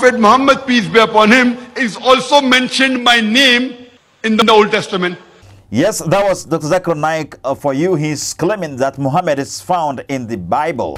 Prophet Muhammad, peace be upon him, is also mentioned by name in the Old Testament. Yes, that was Dr. Zakir Naik for you. He's claiming that Muhammad is found in the Bible.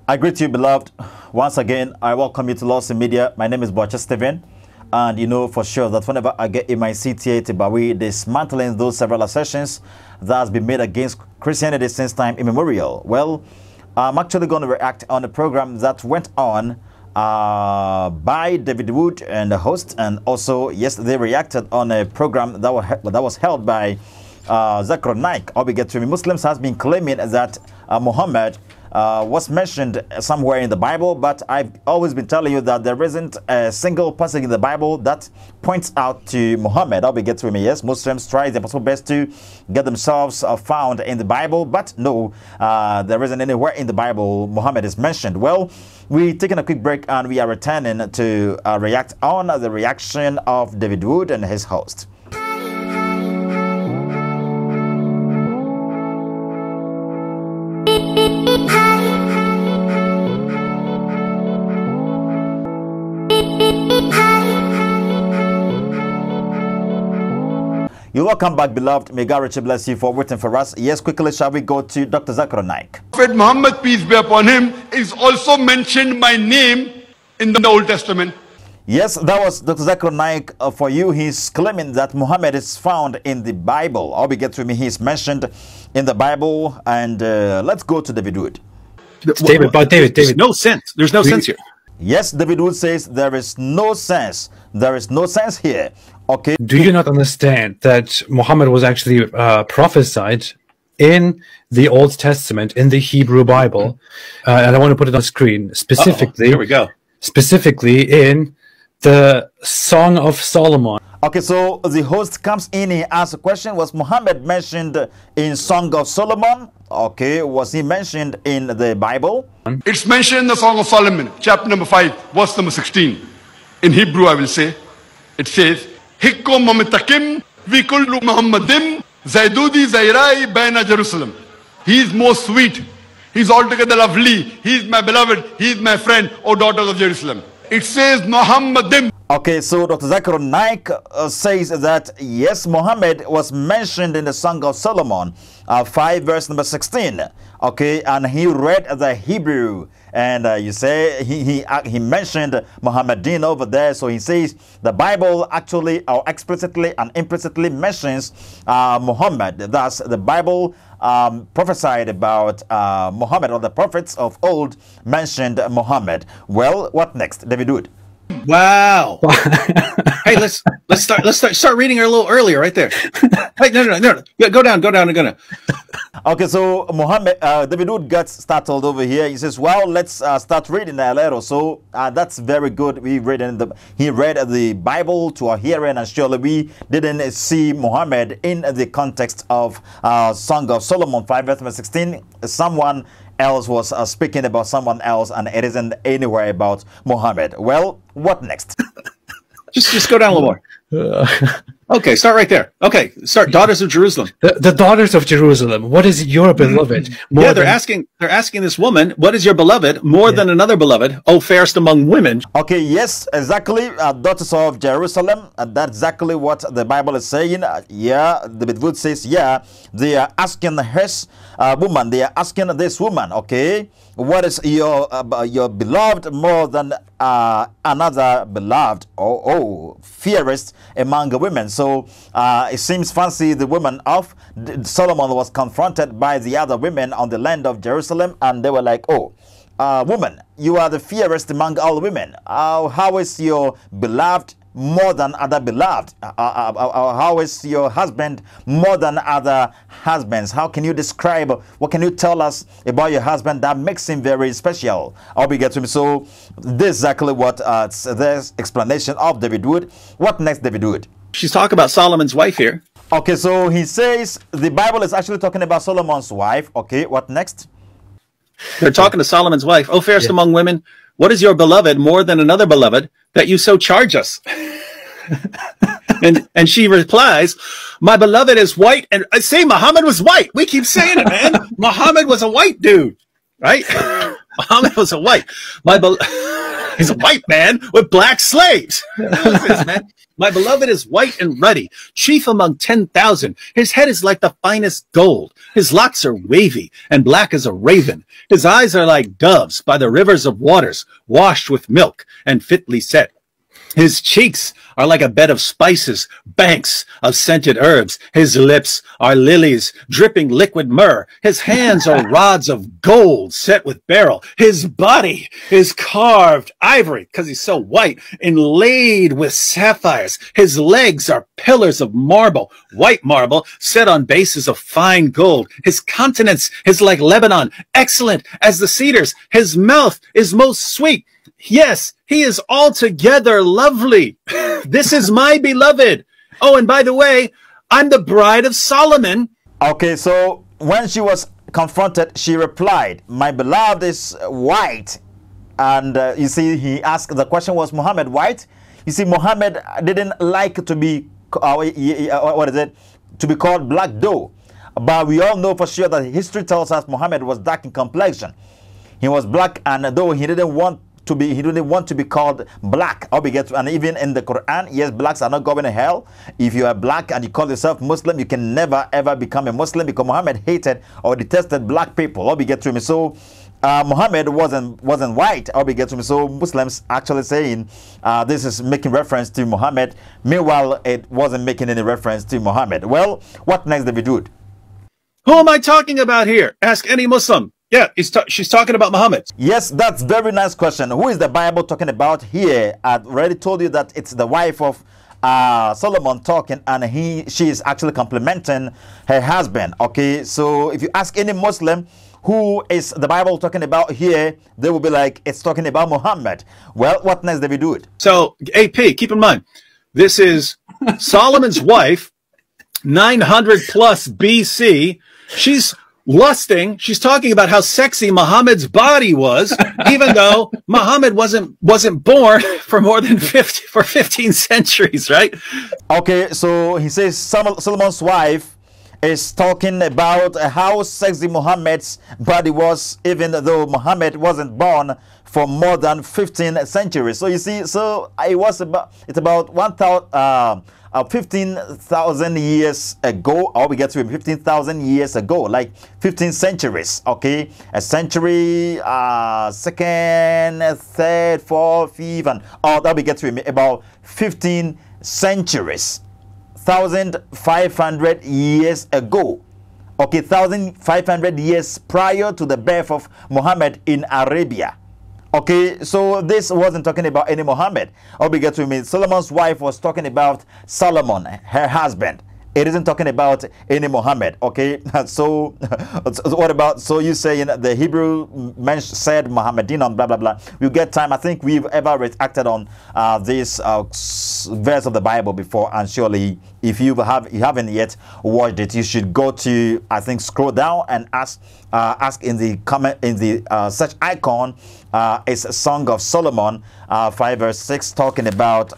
I greet you, beloved. Once again, I welcome you to u.s.a Media. My name is Steven. And you know for sure that whenever I get in my seat here to Bawi, dismantling those several assertions that has been made against Christianity since time immemorial. Well, I'm actually going to react on a program that went on by David Wood and the host, and also yesterday reacted on a program that was held by Zakir Naik. Muslims has been claiming that Muhammad was mentioned somewhere in the Bible, but I've always been telling you that there isn't a single passage in the Bible that points out to Muhammad. Yes, Muslims try their possible best to get themselves found in the Bible, but no, there isn't anywhere in the Bible Muhammad is mentioned. Well, we're taking a quick break and we are returning to react on the reaction of David Wood and his host. You're welcome back, beloved. May God richly bless you for waiting for us. Yes, quickly shall we go to Dr. Zakir Naik. Prophet Muhammad, peace be upon him, is also mentioned by name in the Old Testament. Yes, that was Dr. Zakir Naik for you. He's claiming that Muhammad is found in the Bible. He's mentioned in the Bible. And let's go to David Wood. David, there's no sense. There's no sense here. Yes, David Wood says there is no sense. There is no sense here. Okay. Do you not understand that Muhammad was actually prophesied in the Old Testament, in the Hebrew Bible? And I want to put it on screen specifically. Here we go. Specifically in the Song of Solomon. Okay, so the host comes in, he asks a question. Was Muhammad mentioned in Song of Solomon? Okay, was he mentioned in the Bible? It's mentioned in the Song of Solomon, chapter number 5, verse number 16. In Hebrew, I will say, it says, Hikko mamitakim vikullu Muhammadim Zaidudi Zairai Baina Jerusalem. He is most sweet. He is altogether lovely. He is my beloved. He is my friend, O daughters of Jerusalem. It says Muhammadim. Okay, so Dr. Zakir Naik says that yes, Muhammad was mentioned in the Song of Solomon, 5 verse number 16. Okay, and he read the Hebrew, and you say he mentioned Muhammadin over there. So he says the Bible actually or explicitly and implicitly mentions Muhammad. Thus, the Bible prophesied about Muhammad, or the prophets of old mentioned Muhammad. Well, what next, David Wood? Wow. Hey, let's start reading her a little earlier, right there. Hey, no. Yeah, go down. Okay, so David Wood gets startled over here. He says, well, let's start reading a little. So that's very good. He read the Bible to our hearing, and surely we didn't see Muhammad in the context of Song of Solomon 5 verse 16. Someone else was speaking about someone else, and it isn't anywhere about Muhammad. Well, what next? just go down a little more. Okay, start right there. Okay, start Daughters of Jerusalem. The Daughters of Jerusalem. What is your beloved? Yeah, they're asking this woman, what is your beloved more than another beloved, O fairest among women? Okay, yes, exactly. Daughters of Jerusalem. That's exactly what the Bible is saying. Yeah, the Wood says, yeah, they are asking his woman. They are asking this woman, okay, what is your beloved more than another beloved? Oh, fairest among women. So it seems fancy the woman of Solomon was confronted by the other women on the land of Jerusalem, and they were like, oh, woman, you are the fairest among all women. How is your beloved more than other beloved? How is your husband more than other husbands? How can you describe, what can you tell us about your husband that makes him very special? So this is exactly what this explanation of David Wood. What next, David Wood? She's talking about Solomon's wife here. Okay, so he says the Bible is actually talking about Solomon's wife. Okay, what next? They're talking to Solomon's wife. Oh, fairest among women, what is your beloved more than another beloved that you so charge us? And she replies, my beloved is white. And I say Muhammad was white. We keep saying it, man. Muhammad was a white dude, right? Muhammad was a white. He's a white man with black slaves. This, man. My beloved is white and ruddy, chief among 10,000. His head is like the finest gold. His locks are wavy and black as a raven. His eyes are like doves by the rivers of waters, washed with milk and fitly set. His cheeks are like a bed of spices, banks of scented herbs. His lips are lilies, dripping liquid myrrh. His hands are rods of gold set with beryl. His body is carved ivory, because he's so white, inlaid with sapphires. His legs are pillars of marble, white marble, set on bases of fine gold. His countenance is like Lebanon, excellent as the cedars. His mouth is most sweet. Yes, he is altogether lovely. This is my beloved. Oh, and by the way, I'm the bride of Solomon. Okay, so when she was confronted, she replied, my beloved is white. And you see, he asked, the question was, Muhammad white? You see, Muhammad didn't like to be, to be called black dough. But we all know for sure that history tells us Muhammad was dark in complexion. He was black, and though he didn't want to be called black, and even in the Quran, yes, blacks are not going to hell. If you are black and you call yourself Muslim, you can never ever become a Muslim, because Muhammad hated or detested black people. So Muhammad wasn't white. So Muslims actually saying this is making reference to Muhammad. Meanwhile, it wasn't making any reference to Muhammad. Well, what next, David Wood? Who am I talking about here? Ask any Muslim. Yeah, she's talking about Muhammad. Yes, that's very nice question. Who is the Bible talking about here? I've already told you that it's the wife of Solomon talking, and she is actually complimenting her husband. Okay, so if you ask any Muslim who is the Bible talking about here, they will be like, it's talking about Muhammad. Well, what next, David Wood? So, AP, keep in mind, this is Solomon's wife, 900 plus BC. She's lusting. She's talking about how sexy Muhammad's body was, even though Muhammad wasn't born for more than 15 centuries, right? Okay, so he says Solomon's wife is talking about how sexy Muhammad's body was, even though Muhammad wasn't born for more than 15 centuries. So you see, so it's about 15,000 years ago, or we get to 15,000 years ago, like 15 centuries. Okay, a century, second, third, fourth, fifth, and all that we get to about 15 centuries, 1,500 years ago. Okay, 1,500 years prior to the birth of Muhammad in Arabia. Okay, so this wasn't talking about any Muhammad. Solomon's wife was talking about Solomon, her husband. It isn't talking about any Muhammad. Okay, so what about, so you saying the Hebrew said Muhammadin on blah blah blah. You get time. I think we've ever reacted on this verse of the Bible before, and surely if you haven't yet watched it, you should go to, I think, scroll down and ask in the comment, in the search icon. It's a Song of Solomon, 5 verse 6, talking about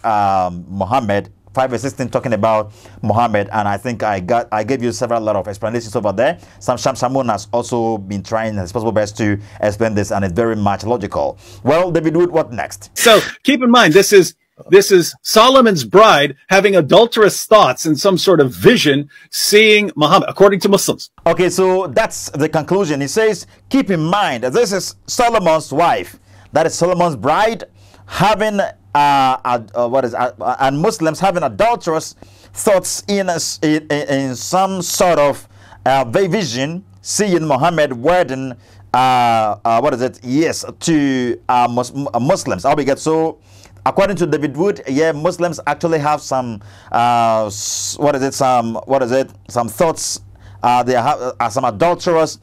Muhammad. 5 verse 16 talking about Muhammad, and I think I gave you several lot of explanations over there. Shamun has also been trying his possible best to explain this, and it's very much logical. Well, David Wood, what next? So keep in mind, this is Solomon's bride having adulterous thoughts and some sort of vision, seeing Muhammad, according to Muslims. Okay, so that's the conclusion. He says, keep in mind, this is Solomon's wife, that is Solomon's bride, having and Muslims having adulterous thoughts in some sort of vision, seeing Muhammad wedding to Muslims. So according to David Wood, yeah, Muslims actually have some some thoughts. They have some adulterous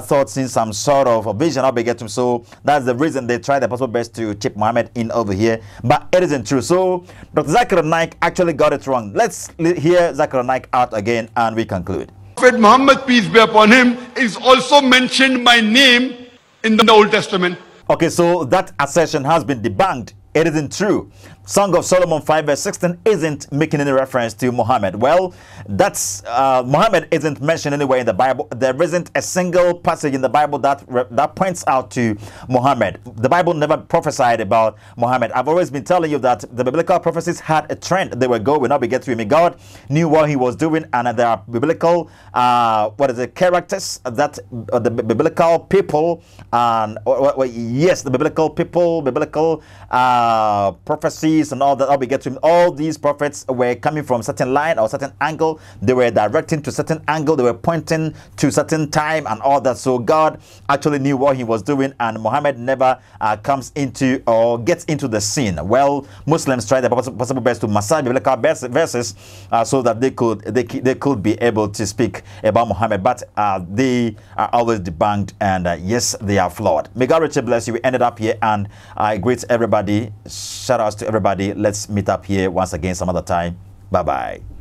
thoughts in some sort of a vision. So that's the reason they try their possible best to chip Muhammad in over here, but it isn't true. So Dr. Zakir Naik actually got it wrong. Let's hear Zakir Naik out again and we conclude. Prophet Muhammad, peace be upon him, is also mentioned by name in the Old Testament. Okay, so that assertion has been debunked. It isn't true. Song of Solomon 5 verse 16 isn't making any reference to Muhammad. Well, that's Muhammad isn't mentioned anywhere in the Bible. There isn't a single passage in the Bible that points out to Muhammad. The Bible never prophesied about Muhammad. I've always been telling you that the biblical prophecies had a trend. They were go, will not be get to him. God knew what he was doing, and there are biblical characters that the biblical people and yes, the biblical people, biblical prophecies and all that. I'll be getting all these prophets were coming from certain line or certain angle. They were directing to certain angle. They were pointing to certain time and all that. So God actually knew what he was doing, and Muhammad never comes into or gets into the scene. Well, Muslims try their possible best to massage biblical verses so that they could be able to speak about Muhammad, but they are always debunked, and yes, they are flawed. May God richly bless you. We ended up here, and I greet everybody. Shout outs to everybody. Let's meet up here once again some other time. Bye bye.